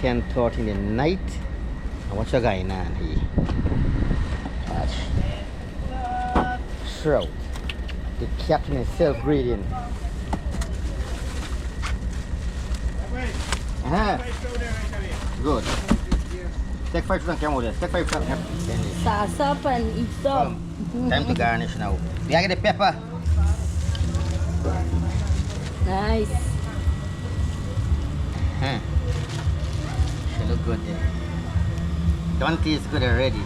10:30 in the night. And what's your guy now? Watch. Shroud. The captain is self-grading. Good. Take 5 from camera. Take 5 from camera. Sauce up and eat up. Time to garnish now. We get the pepper. Nice. She look good there. Don't taste good already.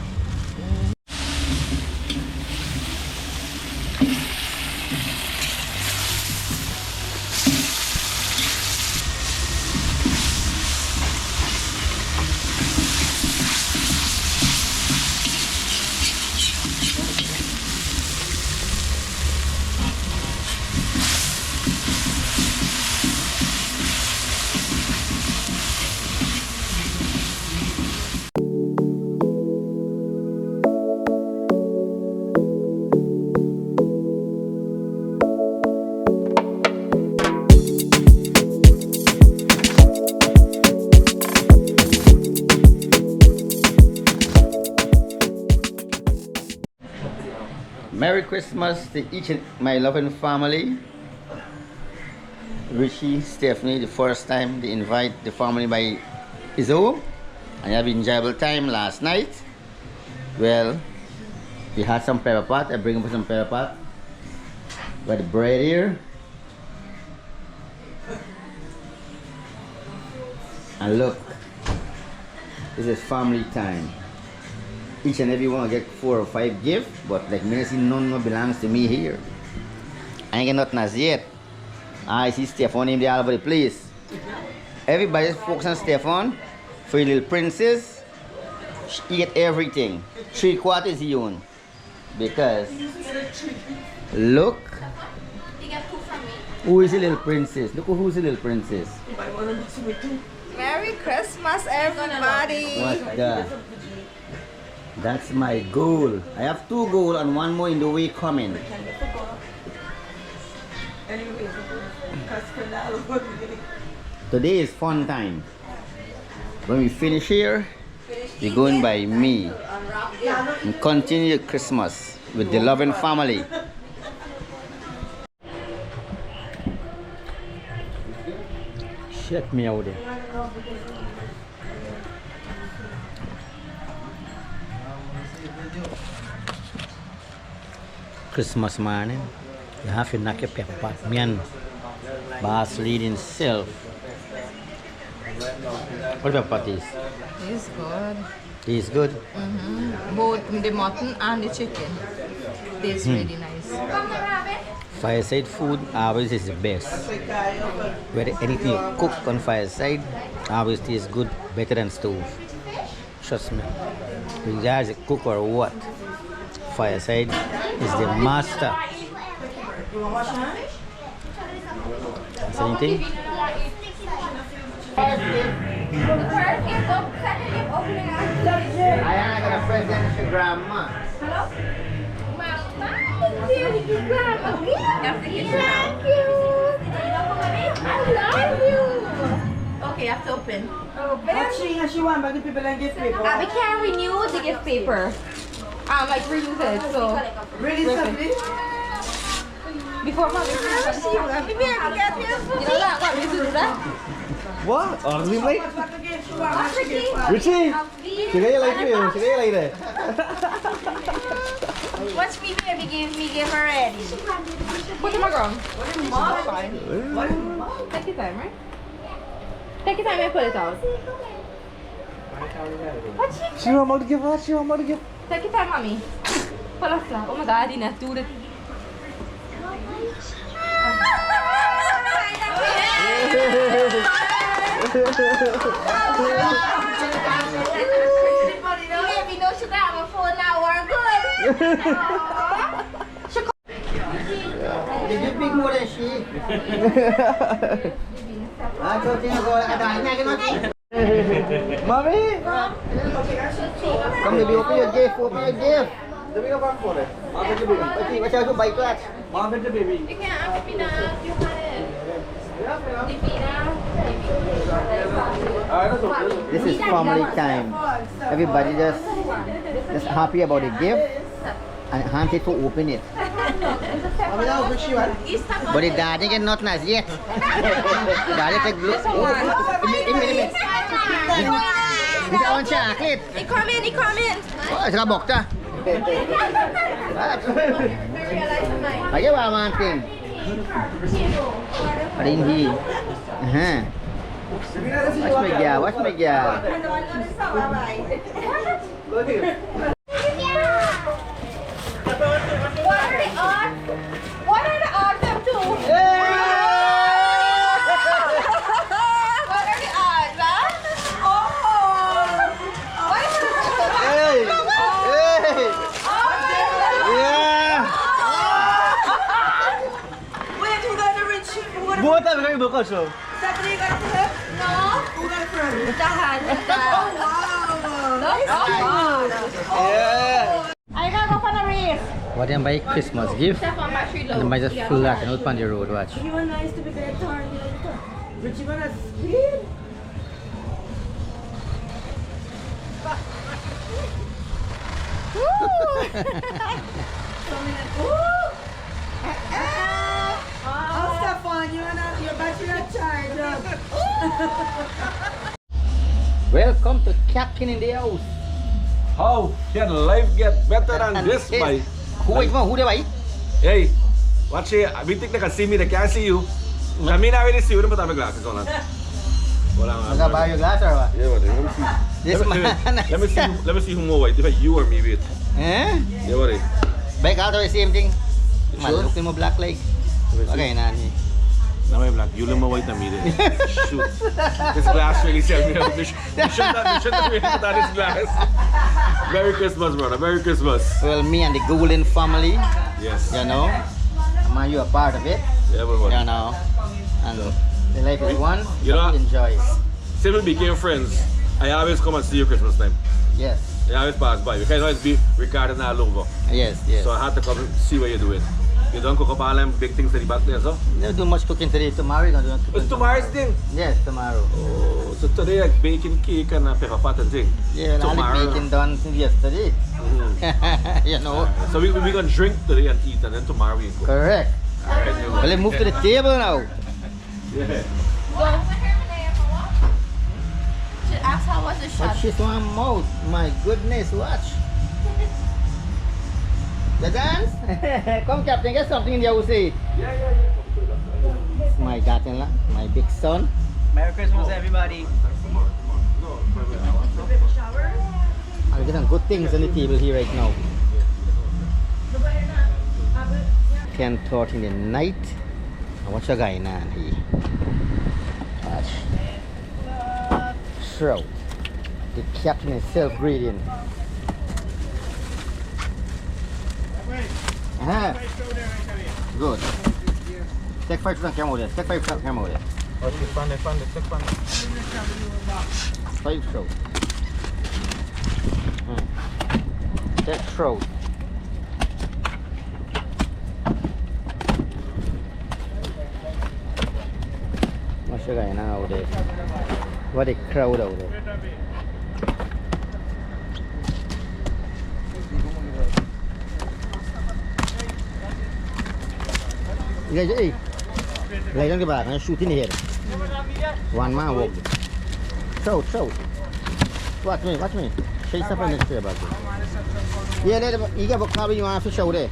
Merry Christmas to each and my loving family. Richie, Stephanie, the first time they invite the family by his home. I have enjoyable time last night. Well, we had some pepper pot. I bring him for some pepper pot. Got the bread here. And look, this is family time. Each and every one get 4 or 5 gifts, but like me, see none belongs to me here. I ain't get nothing as yet. I see Stefan in there all over the place. Everybody's focused on Stefan for your little princess. She get everything. 3/4 he own. Because look, who is the little princess? Look who's the little princess. Merry Christmas, everybody! What's that? That's my goal. I have 2 goals and 1 more in the way coming. Today is fun time. When we finish here, we're going by me and continue Christmas with the loving family. Check me out there. Christmas morning, you have to knock your pepper pot. Me and boss leading self. What pepper pot is? It's good. It's good. Both the mutton and the chicken. Tastes really nice. Fireside food always is the best. Whether anything you cook on fireside always tastes good, better than stove. Trust me. Regardless of cook or what, fireside is the master. Is anything? I got a friend and her grandma. Hello? Thank you. I love you. Okay, I have to open. What she want by the people and gift paper? We can't renew the gift paper. Like reuse it. So Really something? before mommy you know that we do that. What? Oh, we late? Richie! Today like you. Today like that. Watch me, baby. Give already. Put them on. Fine. Take your time, right? Take your time and put it out. She want to give us. She want to give. Take your time, mommy. Pull us up. Oh my god, I didn't do it. Baby, no sugar on my phone now. We're good. Did you pick more than she? I thought you were going to Mommy! Come baby, open your gift, open your gift. Dami ka bang for it? Mama the baby. Pati, what's your bike clutch? Mama the baby. You can't ask me now. You want it. This is family time. Everybody just happy about the gift and hunted to open it. But the daddy get nothing as yet. Daddy take look. It's on chocolate. It come in. Oh, it's a bokta. I get one thing. I didn't hear. Watch my girl. What are the odds of two? What are the odds, huh? Wait, who got the rich? Who got the Both of them book also. Stephanie got the hip? No. Who got the front? Dahan. Yeah. I gotta go for the race. What them buy Christmas gift? And buy just flat out on the road. Watch. You were nice to be there, Tarn. Richie gonna speed. Oh, Stefan, your battery not charged up. Welcome to Captain in the house. How can life get better than this, boy? Who they buy? Hey, watch it. We think they can see me, they can't see you. I mean, I already see you, but I have my glasses on. Hold on. You gonna buy your glass or what? Yeah, but let me see. This man. Let me see who more white. If you or me, wait. Eh? Yeah, buddy. Back out the same thing. You Man, sure? look mo black like. Okay, nani. Now I'm black. You look more white than me then. Shoot. This glass really sells me out. We shouldn't have really put on this glass. Merry Christmas, brother. Merry Christmas. Well, me and the Golden family, Yes. you know. Man, you are part of it, Yeah, but what? you know. And the life is one, You know- enjoy it. Since we became friends, I always come and see you Christmas time. Yes, I always pass by. We can always be recording all over. yes, yes. So I had to come and see what you're doing. You don't cook up all them big things to the back there, so? You don't do much cooking today. Tomorrow you're gonna do cooking. It's tomorrow's thing. Yes, tomorrow. Oh, so today like baking cake and pepper pot and thing. Yeah, and all the Tomorrow. baking done since yesterday. You know. So we gonna drink today and eat, and then tomorrow we go. Correct. Well, let's move to the table now. Yeah. Should ask how was the But shot. she's one mouth. My goodness, watch. The dance? Come, Captain, get something in the house. Eh? It's my daughter-in-law, my big son. Merry Christmas, everybody. I'll get some good things on the table here right now. 10:30 in the night. And what's your guy now? Watch. Shroud. The captain is self-grading. Good. Take 5 from camera there. Take 5 from camera there. Take fun. 5 shroud. Take shroud. What's your guy now out there? What a crowd out there. You guys, hey, lay down the back and shoot in the head. One man walk. Shout. Watch me. Chase up on the tree about it. Yeah, you got a car you want to show there.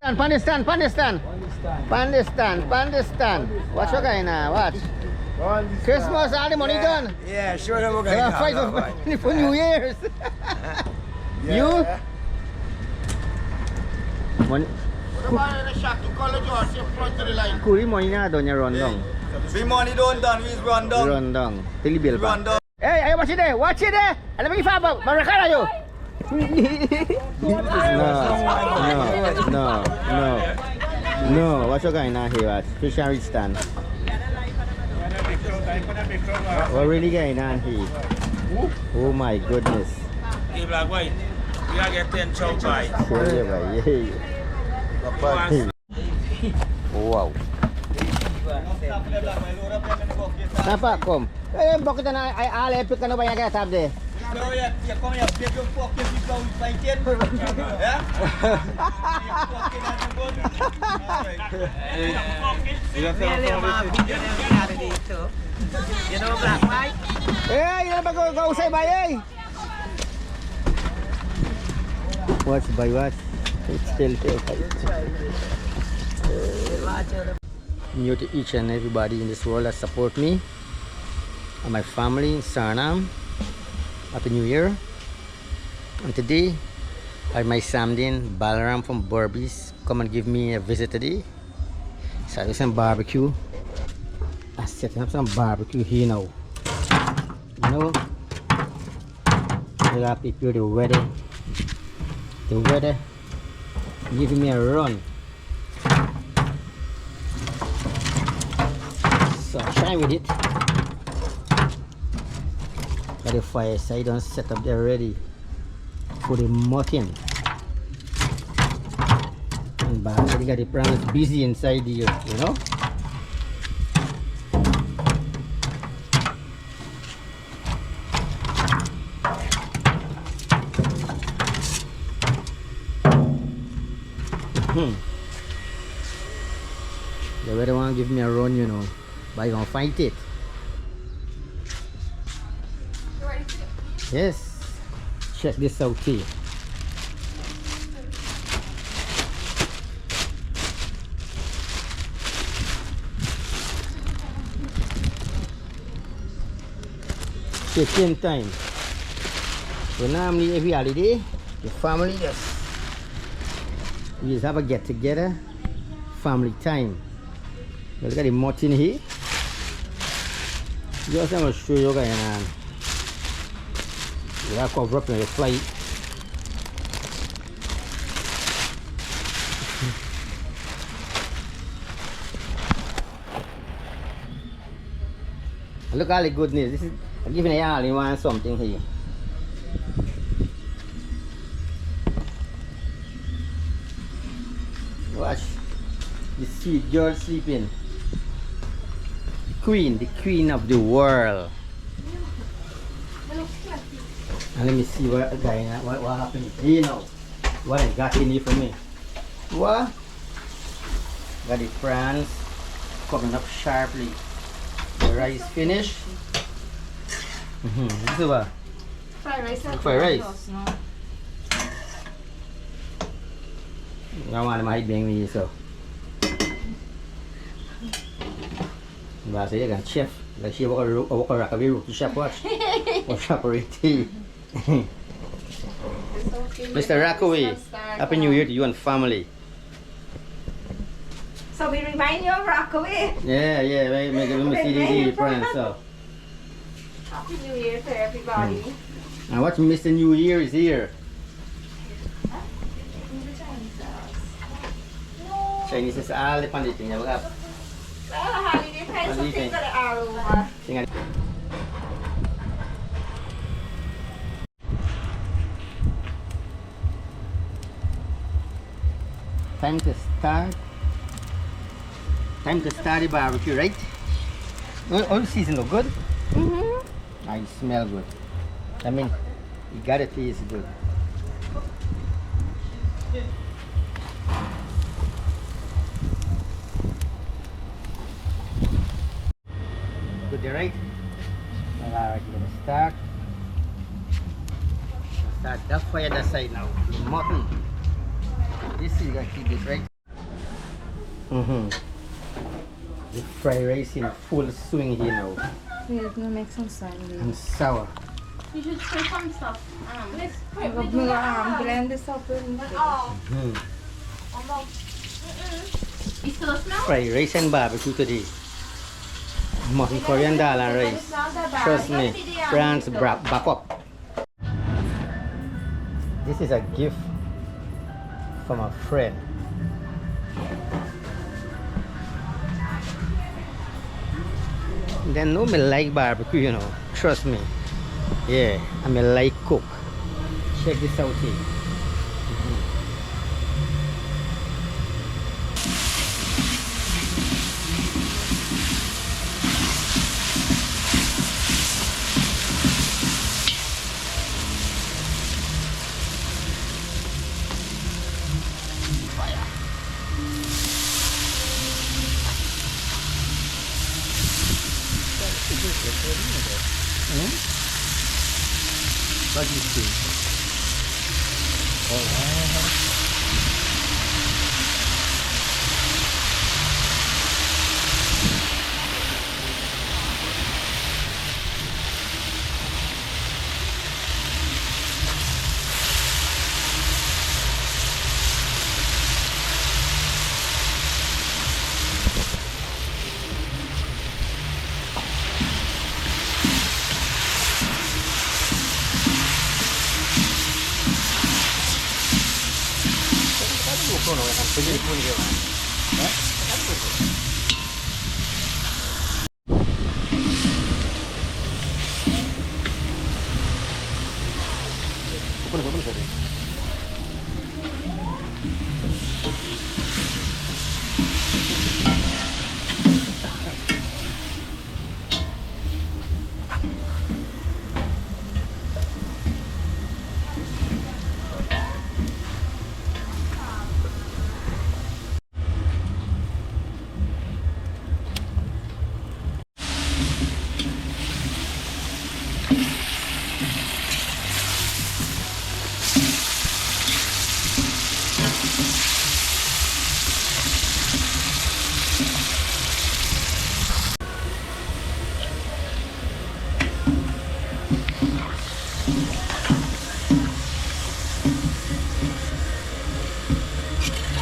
Pandistan. What's your guy now? Watch. Christmas, all the money done. Yeah, sure. We're They are fight for New Year's. You? Money. Kuri money na doon niya run down. We money don't done, we run down. Run down. Tilibil pa. Run down. Hey, watch it there. Alam mo ifaba, marakala yo. No. What's your guy now here? What? Fish and stand. What really going on here? Oh my goodness. Hey, Blackboy, we gotta get 10 chow pie. Yeah. Wow. Nampak kom? Bakit na ay epic ano ba yan kaya tab de? So yeah, you come here, play your fucking people with my kid. Yeah? You know Blackboy? Eh, yun ba ko usay ba eh? Watch by watch. It's still new to each and everybody in this world that support me and my family in Suriname. Happy New Year. And today I my Samdin Balaram from Burbies come and give me a visit today. So I do some barbecue. I'm setting up some barbecue here now. You know, I gotta prepare the weather. The weather giving me a run. So shine with it. Got the fireside done set up there ready for the mutton. And basically got the prawns busy inside here, you know. The weather want to give me a run, you know, but I gonna fight it. Yes, check this out here. Check-in time. So normally every holiday, the family we just have a get together, family time. Look at the mutton here. Just I'm gonna show you guys. You have to cover up on your flight. Look at all the goodness. This is I'm giving y'all you want something here. Watch the sweet girl sleeping. The queen of the world. And let me see what happened here now. What I got in here for me. What? Got the prawns coming up sharply. The rice finished. This is what? Fried rice. Fried rice. I want my being me so. But I can chef. Like she walk a rock a to chef watch. Or shop already. Mr. Rockaway, Happy New Year to you and family. So we remind you of Rockaway. Yeah, make me see the friends. So. Happy New Year to everybody. And watch Mr. New Year is here. Chinese is all the pandit thing. Holiday time, so things that are over. Time to start the barbecue, right? All season look good? I smell good. I mean, you gotta taste good. Good there, right? Alright, you're gonna start that fire that side now. The mutton. This is gonna keep this right. The fried rice in full swing here now. Yeah, it's gonna make some sound. And sour. You should spray some stuff. Let's I'm gonna blend this up in You still smell? Fried rice and barbecue today. Mutton curry and dal and rice. Trust me, France back up. This is a gift from a friend. They know me like barbecue, you know. Trust me. Yeah, I me like cook. Check this out here. What do you see?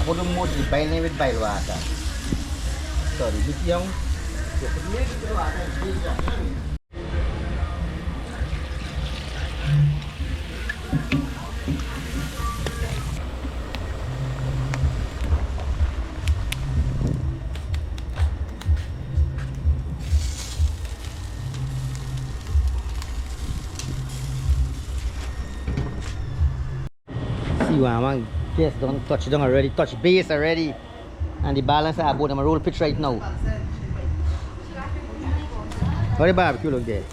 Ako nung mostly, bail na with bail water. Sorry, dito yung... See what I'm yes, don't touch down already, touch base already. And the balance I about them a roll pitch right now. How the barbecue look there?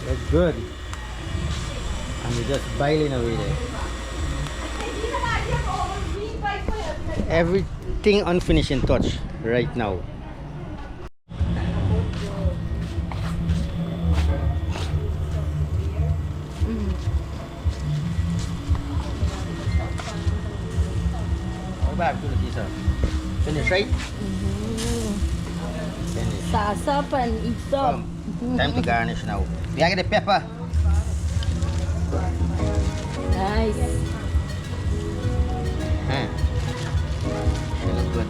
That's good. And we're just boiling away there. Everything on finishing touch right now. Finish, right? Finish. Sauce up and eat up. Time to garnish now. We gotta get the pepper. Nice. It looks good.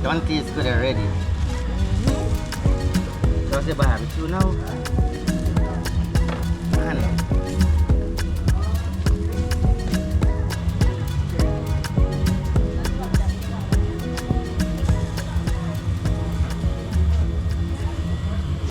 Don't taste good already. Just the barbecue now. Man.